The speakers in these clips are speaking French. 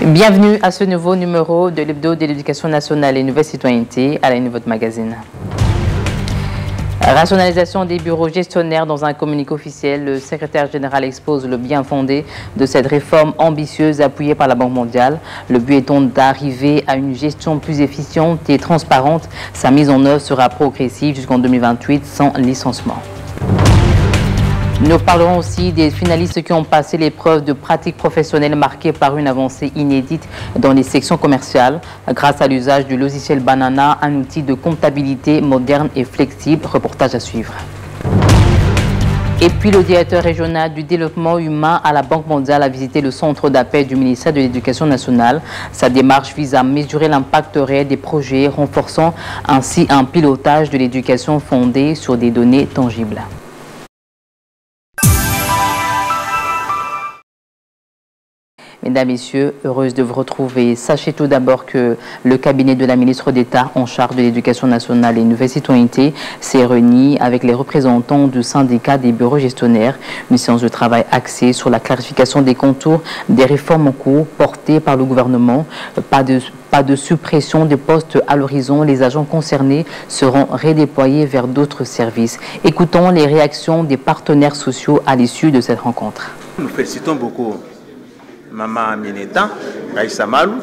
Bienvenue à ce nouveau numéro de l'Hebdo de l'Éducation nationale et Nouvelle Citoyenneté à la une de votre magazine. Rationalisation des bureaux gestionnaires. Dans un communiqué officiel, le secrétaire général expose le bien fondé de cette réforme ambitieuse appuyée par la Banque mondiale. Le but étant d'arriver à une gestion plus efficiente et transparente. Sa mise en œuvre sera progressive jusqu'en 2028 sans licenciement. Nous parlerons aussi des finalistes qui ont passé l'épreuve de pratique professionnelle marquée par une avancée inédite dans les sections commerciales grâce à l'usage du logiciel Banana, un outil de comptabilité moderne et flexible. Reportage à suivre. Et puis le directeur régional du développement humain à la Banque mondiale a visité le centre d'appel du ministère de l'Éducation nationale. Sa démarche vise à mesurer l'impact réel des projets, renforçant ainsi un pilotage de l'éducation fondé sur des données tangibles. Mesdames, Messieurs, heureuse de vous retrouver. Sachez tout d'abord que le cabinet de la ministre d'État en charge de l'Éducation nationale et Nouvelle Citoyenneté s'est réuni avec les représentants du syndicat des bureaux gestionnaires. Une séance de travail axée sur la clarification des contours des réformes en cours portées par le gouvernement. Pas de suppression des postes à l'horizon. Les agents concernés seront redéployés vers d'autres services. Écoutons les réactions des partenaires sociaux à l'issue de cette rencontre. Nous félicitons beaucoup Maman Amineta, Raïssa Malou,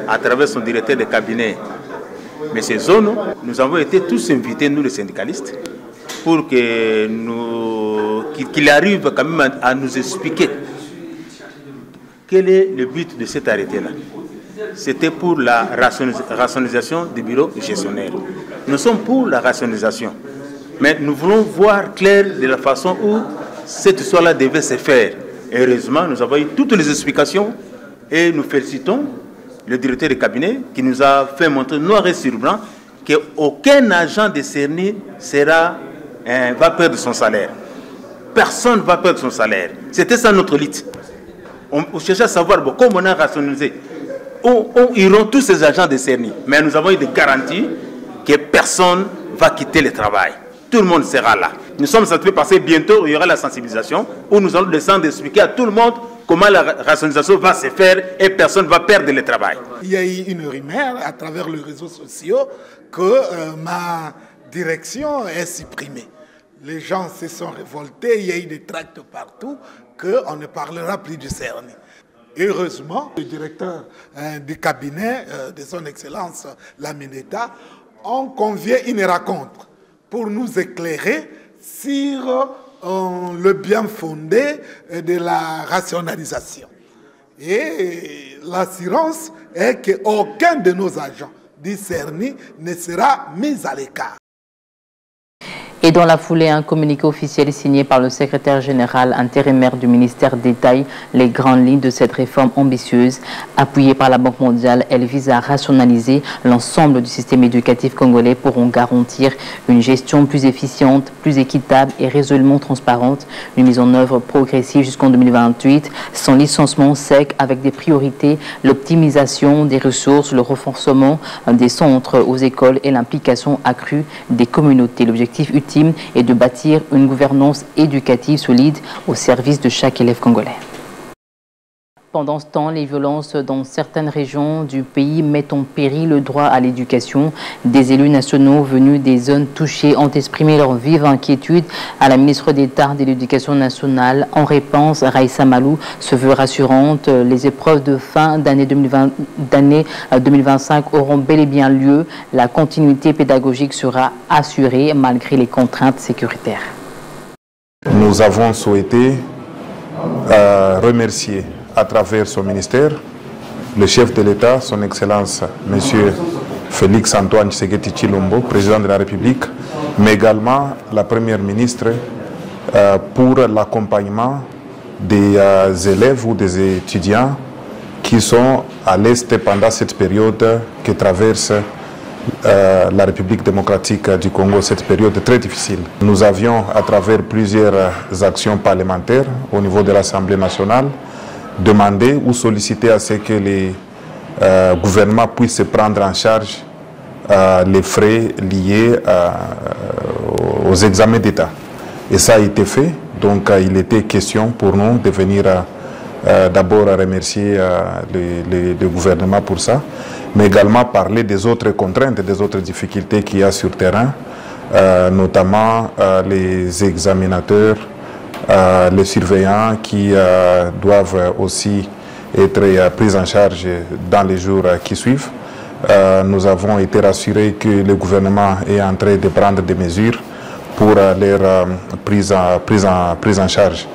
à travers son directeur de cabinet, M. Zono. Nous avons été tous invités, nous les syndicalistes, pour qu'il arrive quand même à nous expliquer quel est le but de cet arrêté-là. C'était pour la rationalisation des bureaux gestionnaires. Nous sommes pour la rationalisation, mais nous voulons voir clair de la façon où cette histoire-là devait se faire. Heureusement, nous avons eu toutes les explications et nous félicitons le directeur de cabinet qui nous a fait montrer noir et sur blanc qu'aucun agent de CERNI va perdre son salaire. Personne ne va perdre son salaire. C'était ça notre lutte. On cherchait à savoir comment on a rationalisé. Où iront tous ces agents de CERNI? Mais nous avons eu des garanties que personne ne va quitter le travail. Tout le monde sera là. Nous sommes satisfaits parce que bientôt, il y aura la sensibilisation où nous allons descendre expliquer à tout le monde comment la rationalisation va se faire et personne ne va perdre le travail. Il y a eu une rumeur à travers les réseaux sociaux que ma direction est supprimée. Les gens se sont révoltés, il y a eu des tracts partout qu'on ne parlera plus du CERNI. Heureusement, le directeur du cabinet de son Excellence Lamineta ont convié une rencontre pour nous éclairer sur le bien fondé de la rationalisation. Et l'assurance est qu'aucun de nos agents du CERNI ne sera mis à l'écart. Et dans la foulée, un communiqué officiel signé par le secrétaire général intérimaire du ministère détaille les grandes lignes de cette réforme ambitieuse. Appuyée par la Banque mondiale, elle vise à rationaliser l'ensemble du système éducatif congolais pour en garantir une gestion plus efficiente, plus équitable et résolument transparente. Une mise en œuvre progressive jusqu'en 2028, sans licenciement sec, avec des priorités, l'optimisation des ressources, le renforcement des centres aux écoles et l'implication accrue des communautés. L'objectif utile et de bâtir une gouvernance éducative solide au service de chaque élève congolais. Pendant ce temps, les violences dans certaines régions du pays mettent en péril le droit à l'éducation. Des élus nationaux venus des zones touchées ont exprimé leur vive inquiétude à la ministre d'État de l'Éducation nationale. En réponse, Raïssa Malou se veut rassurante. Les épreuves de fin d'année 2025 auront bel et bien lieu. La continuité pédagogique sera assurée malgré les contraintes sécuritaires. Nous avons souhaité remercier à travers son ministère, le chef de l'État, son Excellence, M. Félix Antoine Tshisekedi Tshilombo, président de la République, mais également la Première ministre pour l'accompagnement des élèves ou des étudiants qui sont à l'Est pendant cette période que traverse la République démocratique du Congo cette période très difficile. Nous avions, à travers plusieurs actions parlementaires au niveau de l'Assemblée nationale, demandé ou sollicité à ce que les gouvernements puissent prendre en charge les frais liés aux examens d'État. Et ça a été fait. Donc il était question pour nous de venir d'abord remercier le gouvernement pour ça, mais également parler des autres contraintes, des autres difficultés qu'il y a sur le terrain, notamment les examinateurs, les surveillants qui doivent aussi être pris en charge dans les jours qui suivent. Nous avons été rassurés que le gouvernement est en train de prendre des mesures pour leur prise en charge.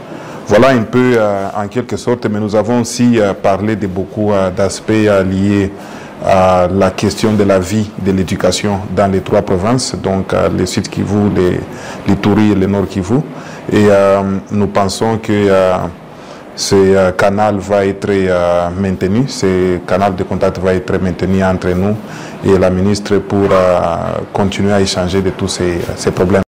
Voilà un peu en quelque sorte, mais nous avons aussi parlé de beaucoup d'aspects liés à la question de la vie, de l'éducation dans les 3 provinces, donc le Sud Kivu, l'Ituri et le Nord Kivu. Et nous pensons que ce canal va être maintenu, ce canal de contact va être maintenu entre nous et la ministre pour continuer à échanger de tous ces problèmes.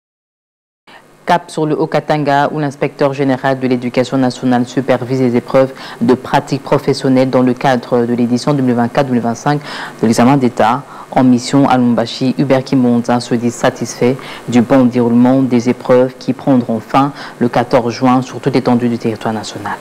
Cap sur le Haut-Katanga, où l'inspecteur général de l'éducation nationale supervise les épreuves de pratique professionnelle dans le cadre de l'édition 2024-2025 de l'examen d'État. En mission à Lubumbashi, Hubert Kimbonza se dit satisfait du bon déroulement des épreuves qui prendront fin le 14 juin sur toute l'étendue du territoire national.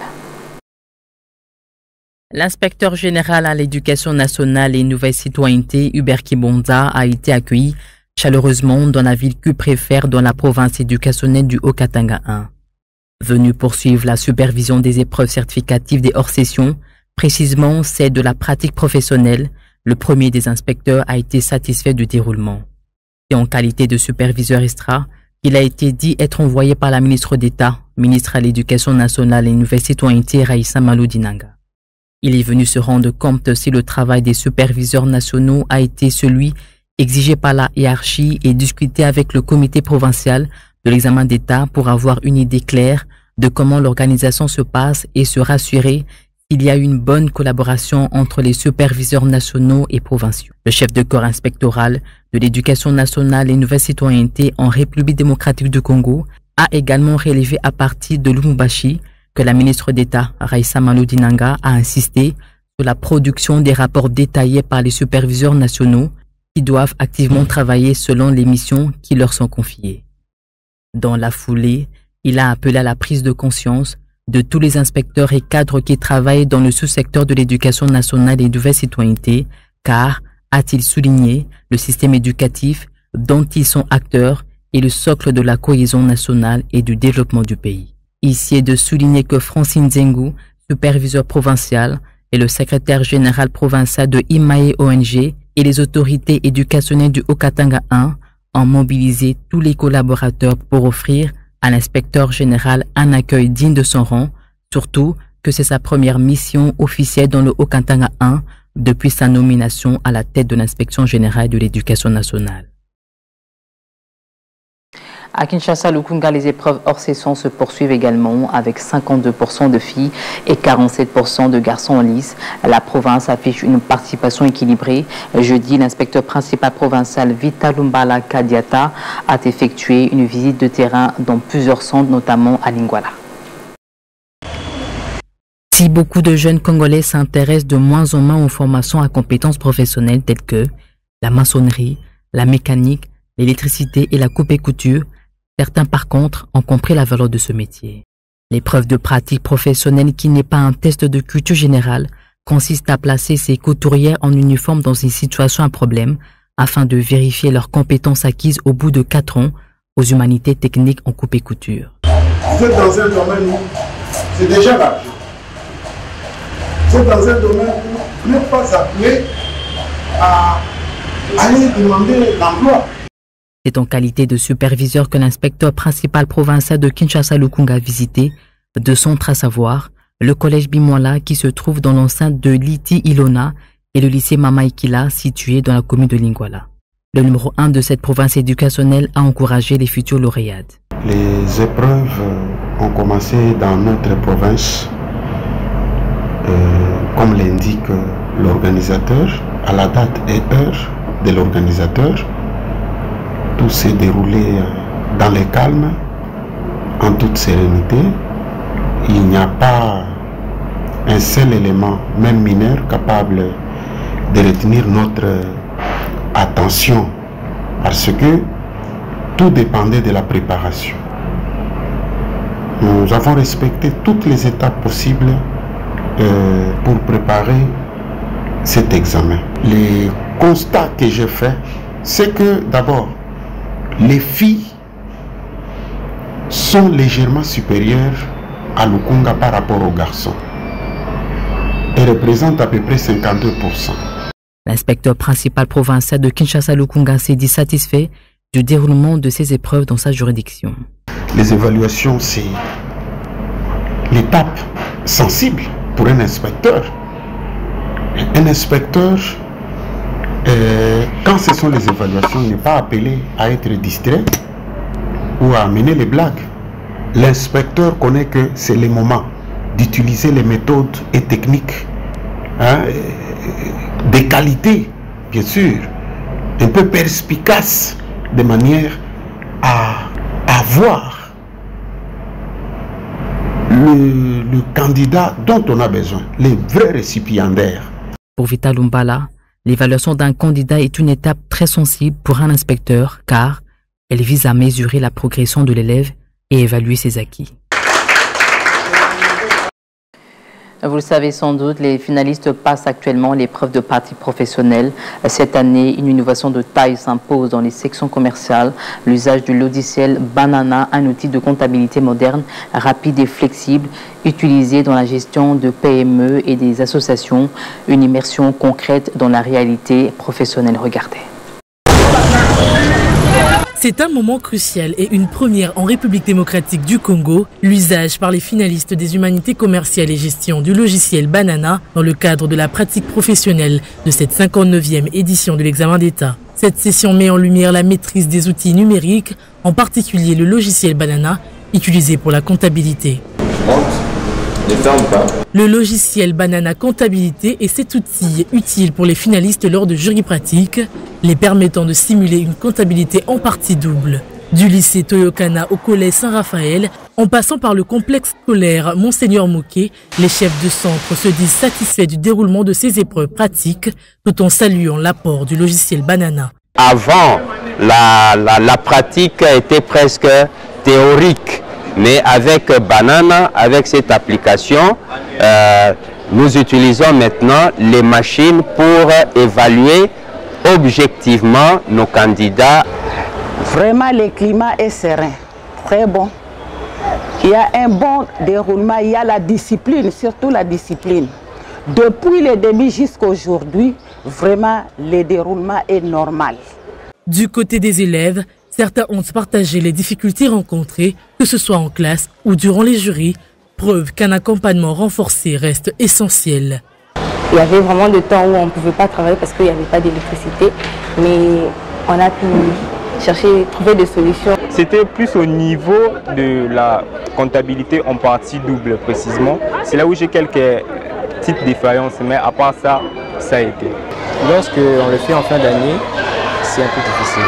L'inspecteur général à l'éducation nationale et nouvelle citoyenneté, Hubert Kimbonza, a été accueilli chaleureusement dans la ville qu'il préfère dans la province éducationnelle du Haut-Katanga 1. Venu poursuivre la supervision des épreuves certificatives des hors-sessions, précisément celle de la pratique professionnelle, le premier des inspecteurs a été satisfait du déroulement. Et en qualité de superviseur extra, il a été dit être envoyé par la ministre d'État, ministre à l'Éducation nationale et nouvelle citoyenneté, Raissa Malou-Dinanga. Il est venu se rendre compte si le travail des superviseurs nationaux a été celui exigé par la hiérarchie et discuter avec le comité provincial de l'examen d'État pour avoir une idée claire de comment l'organisation se passe et se rassurer qu'il y a une bonne collaboration entre les superviseurs nationaux et provinciaux. Le chef de corps inspectoral de l'éducation nationale et nouvelle citoyenneté en République démocratique du Congo a également relevé à partir de Lubumbashi que la ministre d'État, Raissa Malou-Dinanga, a insisté sur la production des rapports détaillés par les superviseurs nationaux qui doivent activement travailler selon les missions qui leur sont confiées. Dans la foulée, il a appelé à la prise de conscience de tous les inspecteurs et cadres qui travaillent dans le sous-secteur de l'éducation nationale et nouvelle citoyenneté, car, a-t-il souligné, le système éducatif dont ils sont acteurs est le socle de la cohésion nationale et du développement du pays. Ici est de souligner que Francine Zengou, superviseur provincial, et le secrétaire général provincial de IMAE ONG et les autorités éducationnelles du Haut-Katanga 1 ont mobilisé tous les collaborateurs pour offrir à l'inspecteur général un accueil digne de son rang, surtout que c'est sa première mission officielle dans le Haut-Katanga 1 depuis sa nomination à la tête de l'inspection générale de l'éducation nationale. À Kinshasa, Lukunga, les épreuves hors session se poursuivent également avec 52% de filles et 47% de garçons en lice. La province affiche une participation équilibrée. Jeudi, l'inspecteur principal provincial Vitalumbala Kadiata a effectué une visite de terrain dans plusieurs centres, notamment à Lingwala. Si beaucoup de jeunes Congolais s'intéressent de moins en moins aux formations à compétences professionnelles telles que la maçonnerie, la mécanique, l'électricité et la coupe et couture, certains par contre ont compris la valeur de ce métier. L'épreuve de pratique professionnelle, qui n'est pas un test de culture générale, consiste à placer ces couturières en uniforme dans une situation à problème afin de vérifier leurs compétences acquises au bout de 4 ans aux humanités techniques en coupe et couture. Vous êtes dans un domaine où c'est déjà l'argent. Vous êtes dans un domaine où vous n'êtes pas appelé à aller demander l'emploi. C'est en qualité de superviseur que l'inspecteur principal provincial de Kinshasa Lukunga a visité 2 centres, à savoir le collège Bimwala qui se trouve dans l'enceinte de Liti Ilona et le lycée Mamaikila situé dans la commune de Lingwala. Le numéro 1 de cette province éducationnelle a encouragé les futurs lauréats. Les épreuves ont commencé dans notre province, comme l'indique l'organisateur, à la date et heure de l'organisateur. Tout s'est déroulé dans le calme, en toute sérénité. Il n'y a pas un seul élément, même mineur, capable de retenir notre attention, parce que tout dépendait de la préparation. Nous avons respecté toutes les étapes possibles pour préparer cet examen. Les constats que j'ai faits, c'est que d'abord, les filles sont légèrement supérieures à Lukunga par rapport aux garçons. Elles représentent à peu près 52%. L'inspecteur principal provincial de Kinshasa, Lukunga, s'est dit satisfait du déroulement de ces épreuves dans sa juridiction. Les évaluations, c'est l'étape sensible pour un inspecteur. Un inspecteur, quand ce sont les évaluations, il n'est pas appelé à être distrait ou à amener les blagues. L'inspecteur connaît que c'est le moment d'utiliser les méthodes et techniques de qualité, bien sûr, un peu perspicaces, de manière à voir le candidat dont on a besoin, les vrais récipiendaires. Pour Vital Lumbala, l'évaluation d'un candidat est une étape très sensible pour un inspecteur car elle vise à mesurer la progression de l'élève et évaluer ses acquis. Vous le savez sans doute, les finalistes passent actuellement l'épreuve de pratique professionnelle. Cette année, une innovation de taille s'impose dans les sections commerciales. L'usage du logiciel Banana, un outil de comptabilité moderne, rapide et flexible, utilisé dans la gestion de PME et des associations. Une immersion concrète dans la réalité professionnelle. Regardez. C'est un moment crucial et une première en République démocratique du Congo, l'usage par les finalistes des humanités commerciales et gestion du logiciel Banana dans le cadre de la pratique professionnelle de cette 59e édition de l'examen d'État. Cette session met en lumière la maîtrise des outils numériques, en particulier le logiciel Banana, utilisé pour la comptabilité. Le logiciel Banana Comptabilité est cet outil utile pour les finalistes lors de jurys pratiques, les permettant de simuler une comptabilité en partie double. Du lycée Toyokana au collège Saint-Raphaël, en passant par le complexe scolaire Monseigneur Moquet, les chefs de centre se disent satisfaits du déroulement de ces épreuves pratiques, tout en saluant l'apport du logiciel Banana. Avant, la pratique était presque théorique. Mais avec Banana, avec cette application, nous utilisons maintenant les machines pour évaluer objectivement nos candidats. Vraiment, le climat est serein, très bon. Il y a un bon déroulement, il y a la discipline, surtout la discipline. Depuis le début jusqu'à aujourd'hui, vraiment, le déroulement est normal. Du côté des élèves, certains ont partagé les difficultés rencontrées, que ce soit en classe ou durant les jurys, preuve qu'un accompagnement renforcé reste essentiel. Il y avait vraiment des temps où on ne pouvait pas travailler parce qu'il n'y avait pas d'électricité, mais on a pu trouver des solutions. C'était plus au niveau de la comptabilité en partie double précisément. C'est là où j'ai quelques petites défaillances, mais à part ça, ça a été. Lorsqu'on le fait en fin d'année, c'est un peu difficile.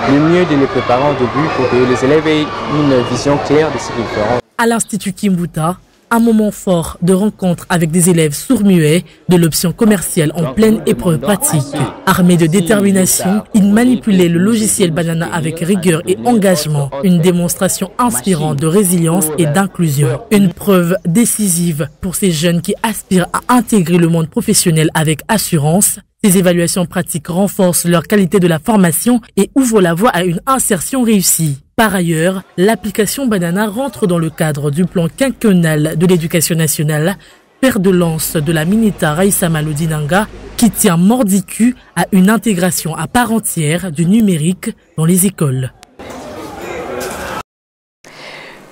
Le mieux de les préparer au début pour que les élèves aient une vision claire de ce qu'ils feront. À l'Institut Kimbuta, un moment fort de rencontre avec des élèves sourds-muets de l'option commerciale en pleine épreuve pratique. Armés de détermination, ils manipulaient le logiciel Banana avec rigueur et engagement. Une démonstration inspirante de résilience et d'inclusion. Une preuve décisive pour ces jeunes qui aspirent à intégrer le monde professionnel avec assurance. Ces évaluations pratiques renforcent leur qualité de la formation et ouvrent la voie à une insertion réussie. Par ailleurs, l'application Banana rentre dans le cadre du plan quinquennal de l'éducation nationale, père de lance de la Minita Raïssa Malodinanga, qui tient mordicus à une intégration à part entière du numérique dans les écoles.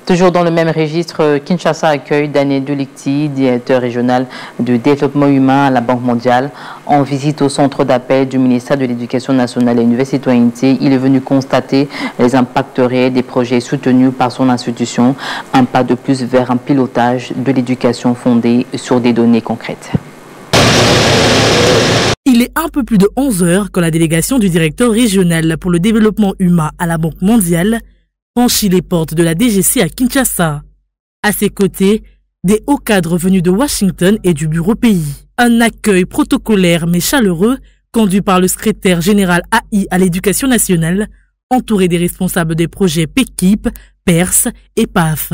Toujours dans le même registre, Kinshasa accueille Daniel Dolikti, directeur régional de développement humain à la Banque mondiale. En visite au centre d'appel du ministère de l'Éducation nationale et de la citoyenneté, il est venu constater les impacts réels des projets soutenus par son institution, un pas de plus vers un pilotage de l'éducation fondée sur des données concrètes. Il Il est un peu plus de 11 heures quand la délégation du directeur régional pour le développement humain à la Banque mondiale franchit les portes de la DGC à Kinshasa. À ses côtés, des hauts cadres venus de Washington et du bureau pays. Un accueil protocolaire mais chaleureux conduit par le secrétaire général AI à l'éducation nationale, entouré des responsables des projets PECIP, PERS et PAF.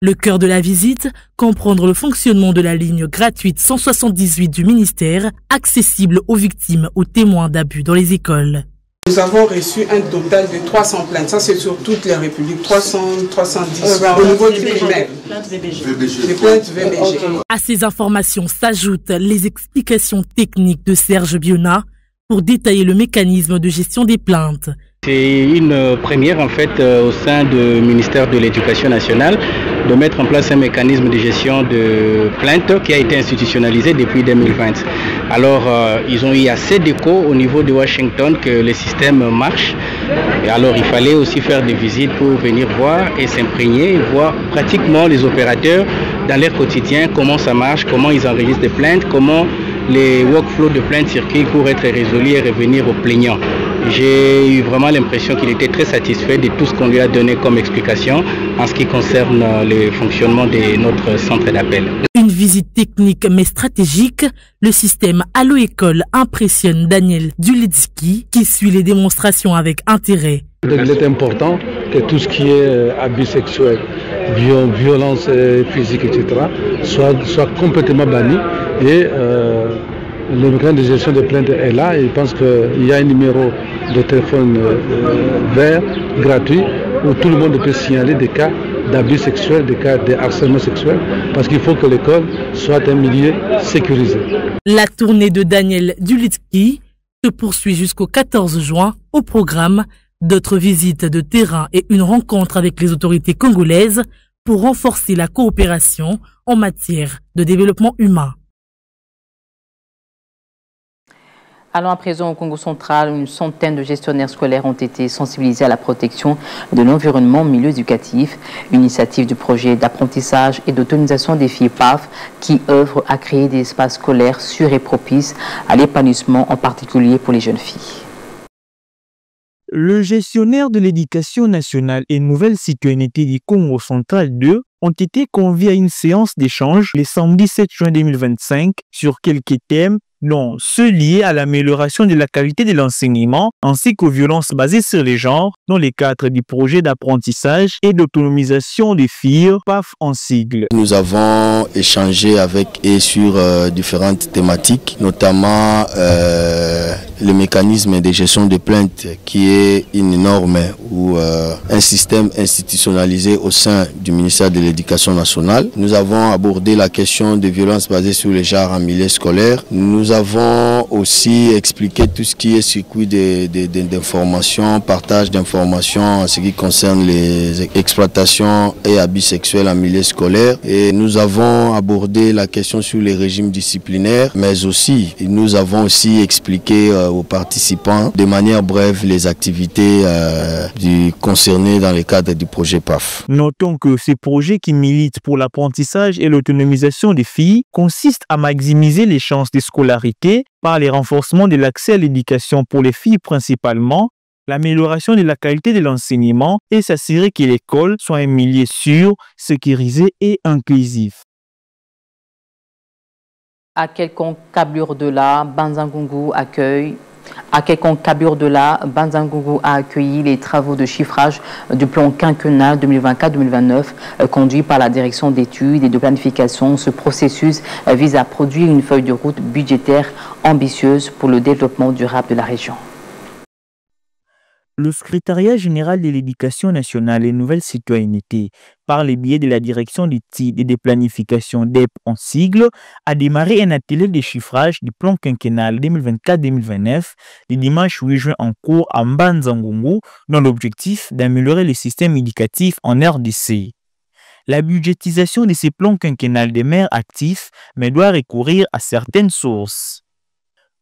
Le cœur de la visite, comprendre le fonctionnement de la ligne gratuite 178 du ministère, accessible aux victimes ou témoins d'abus dans les écoles. Nous avons reçu un total de 300 plaintes. Ça, c'est sur toutes les républiques. 310 au niveau du primaire. Les plaintes VBG. À ces informations s'ajoutent les explications techniques de Serge Biona pour détailler le mécanisme de gestion des plaintes. C'est une première en fait au sein du ministère de l'Éducation nationale de mettre en place un mécanisme de gestion de plaintes qui a été institutionnalisé depuis 2020. Alors ils ont eu assez d'écho au niveau de Washington que le système marche. Et alors il fallait aussi faire des visites pour venir voir et s'imprégner, voir pratiquement les opérateurs dans leur quotidien, comment ça marche, comment ils enregistrent des plaintes, comment les workflows de plaintes circulent pour être résolus et revenir aux plaignants. J'ai eu vraiment l'impression qu'il était très satisfait de tout ce qu'on lui a donné comme explication en ce qui concerne le fonctionnement de notre centre d'appel. Une visite technique mais stratégique, le système Allo École impressionne Daniel Dulitsky qui suit les démonstrations avec intérêt. Il est important que tout ce qui est abus sexuel, violence physique, etc. soit complètement banni et le mécanisme de gestion des plaintes est là et je pense qu'il y a un numéro de téléphone vert, gratuit, où tout le monde peut signaler des cas d'abus sexuels, des cas de harcèlement sexuel, parce qu'il faut que l'école soit un milieu sécurisé. La tournée de Daniel Dulitsky se poursuit jusqu'au 14 juin au programme d'autres visites de terrain et une rencontre avec les autorités congolaises pour renforcer la coopération en matière de développement humain. Allons à présent au Congo central, une centaine de gestionnaires scolaires ont été sensibilisés à la protection de l'environnement milieu éducatif, initiative du projet d'apprentissage et d'autonomisation des filles PAF qui œuvre à créer des espaces scolaires sûrs et propices à l'épanouissement, en particulier pour les jeunes filles. Le gestionnaire de l'éducation nationale et nouvelle citoyenneté du Congo central 2 ont été conviés à une séance d'échange le samedi 7 juin 2025 sur quelques thèmes dont ceux liés à l'amélioration de la qualité de l'enseignement ainsi qu'aux violences basées sur les genres dans le cadre du projet d'apprentissage et d'autonomisation des filles, PAF en sigle. Nous avons échangé avec eux sur différentes thématiques, notamment le mécanisme de gestion de plaintes qui est une norme ou un système institutionnalisé au sein du ministère de l'Éducation nationale. Nous avons abordé la question des violences basées sur les genres en milieu scolaire. Nous avons aussi expliqué tout ce qui est circuit d'information, partage d'informations en ce qui concerne les exploitations et abus sexuels en milieu scolaire. Et nous avons abordé la question sur les régimes disciplinaires, mais aussi nous avons aussi expliqué aux participants de manière brève les activités concernées dans le cadre du projet PAF. Notons que ces projets qui militent pour l'apprentissage et l'autonomisation des filles consistent à maximiser les chances de scolarité par le renforcement de l'accès à l'éducation pour les filles principalement, l'amélioration de la qualité de l'enseignement et s'assurer que l'école soit un milieu sûr, sécurisé et inclusif. À quelques encablures de là, Banzangungu a accueilli les travaux de chiffrage du plan quinquennal 2024-2029 conduit par la direction d'études et de planification. Ce processus vise à produire une feuille de route budgétaire ambitieuse pour le développement durable de la région. Le secrétariat général de l'éducation nationale et nouvelle citoyenneté, par le biais de la direction d'études et de planification DEP en sigle, a démarré un atelier de chiffrage du plan quinquennal 2024-2029 le dimanche 8 juin en cours à Mbanzangungu dans l'objectif d'améliorer le système éducatif en RDC. La budgétisation de ces plans quinquennales demeure active mais doit recourir à certaines sources.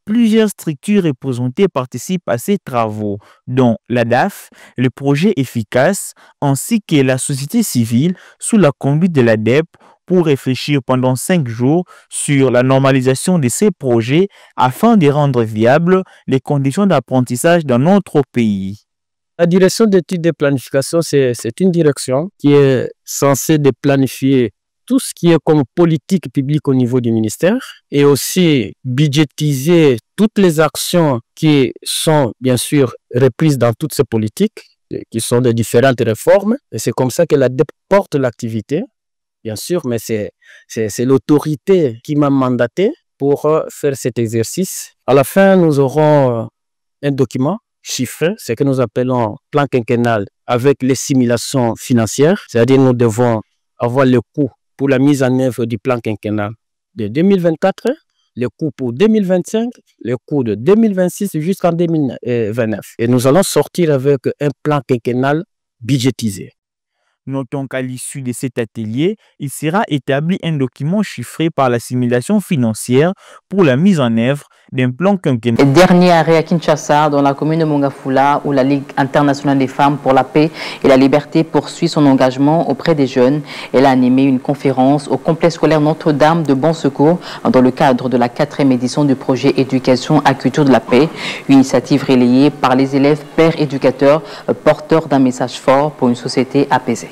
Plusieurs structures représentées participent à ces travaux, dont l'ADAF, le projet efficace, ainsi que la société civile sous la conduite de l'ADEP, pour réfléchir pendant 5 jours sur la normalisation de ces projets afin de rendre viables les conditions d'apprentissage dans notre pays. La direction d'études de planification, c'est une direction qui est censée de planifier tout ce qui est comme politique publique au niveau du ministère et aussi budgétiser toutes les actions qui sont bien sûr reprises dans toutes ces politiques, qui sont de différentes réformes. Et c'est comme ça que la DEP porte l'activité, bien sûr, mais c'est l'autorité qui m'a mandaté pour faire cet exercice. À la fin, nous aurons un document chiffré, ce que nous appelons plan quinquennal avec les simulations financières, c'est-à-dire nous devons avoir le coût pour la mise en œuvre du plan quinquennal de 2024, le coût pour 2025, le coût de 2026 jusqu'en 2029. Et nous allons sortir avec un plan quinquennal budgétisé. Notons qu'à l'issue de cet atelier, il sera établi un document chiffré par la simulation financière pour la mise en œuvre d'un plan quinquennal. Dernier arrêt à Kinshasa, dans la commune de Mongafula, où la Ligue internationale des femmes pour la paix et la liberté poursuit son engagement auprès des jeunes. Elle a animé une conférence au complexe scolaire Notre-Dame de Bon Secours dans le cadre de la 4e édition du projet Éducation à culture de la paix, une initiative relayée par les élèves pères éducateurs porteurs d'un message fort pour une société apaisée.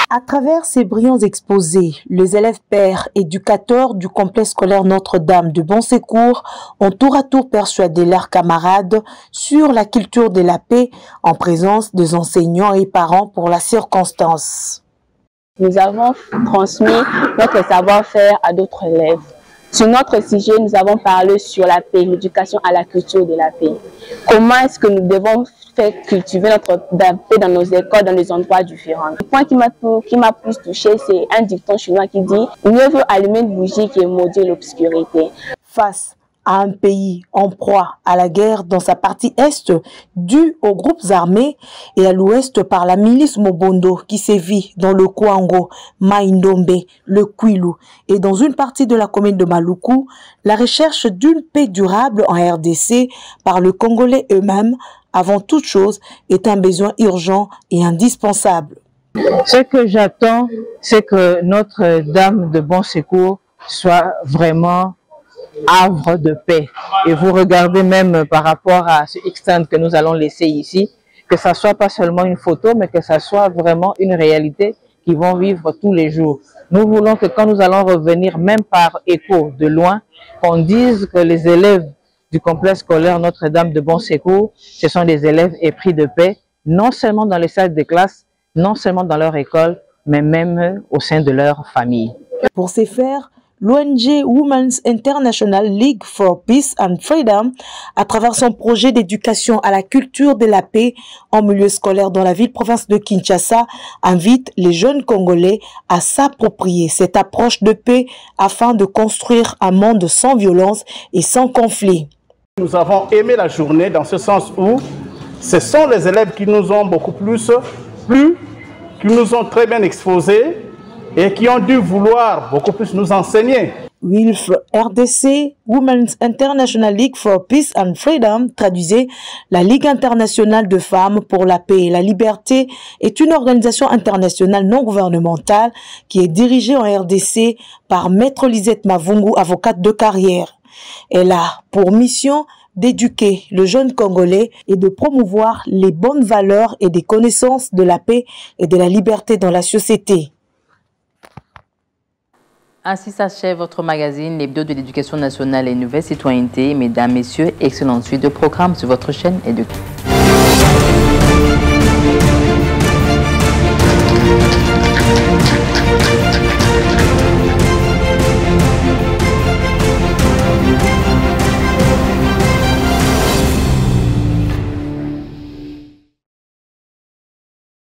À travers ces brillants exposés, les élèves pères éducateurs du complexe scolaire Notre-Dame de Bon Secours ont tour à tour persuadé leurs camarades sur la culture de la paix en présence des enseignants et parents pour la circonstance. Nous avons transmis notre savoir-faire à d'autres élèves. Sur notre sujet, nous avons parlé sur la paix, l'éducation à la culture de la paix. Comment est-ce que nous devons faire cultiver notre paix dans nos écoles, dans des endroits différents. Le point qui m'a plus touché, c'est un dicton chinois qui dit « Mieux vaut allumer une bougie qui maudit l'obscurité ». Face à un pays en proie à la guerre dans sa partie est due aux groupes armés et à l'ouest par la milice Mobondo qui sévit dans le Kwango, Maïndombe, le Kwilu et dans une partie de la commune de Maluku, la recherche d'une paix durable en RDC par le Congolais eux-mêmes, avant toute chose, est un besoin urgent et indispensable. Ce que j'attends, c'est que Notre-Dame de Bon Secours soit vraiment havre de paix. Et vous regardez même par rapport à ce extend que nous allons laisser ici, que ça soit pas seulement une photo, mais que ça soit vraiment une réalité qu'ils vont vivre tous les jours. Nous voulons que quand nous allons revenir, même par écho de loin, qu'on dise que les élèves du complexe scolaire Notre-Dame de Bon Secours, ce sont des élèves épris de paix, non seulement dans les salles de classe, non seulement dans leur école, mais même au sein de leur famille. Pour ce faire, l'ONG Women's International League for Peace and Freedom, à travers son projet d'éducation à la culture de la paix en milieu scolaire dans la ville-province de Kinshasa, invite les jeunes Congolais à s'approprier cette approche de paix afin de construire un monde sans violence et sans conflit. Nous avons aimé la journée dans ce sens où ce sont les élèves qui nous ont beaucoup plus plu, qui nous ont très bien exposés et qui ont dû vouloir beaucoup plus nous enseigner. WILF RDC, Women's International League for Peace and Freedom, traduisait la Ligue internationale de femmes pour la paix et la liberté, est une organisation internationale non gouvernementale qui est dirigée en RDC par Maître Lisette Mavungu, avocate de carrière. Elle a pour mission d'éduquer le jeune Congolais et de promouvoir les bonnes valeurs et des connaissances de la paix et de la liberté dans la société. Ainsi s'achève votre magazine, l'hebdo de l'éducation nationale et nouvelle citoyenneté. Mesdames, Messieurs, excellente suite de programmes sur votre chaîne Éduc.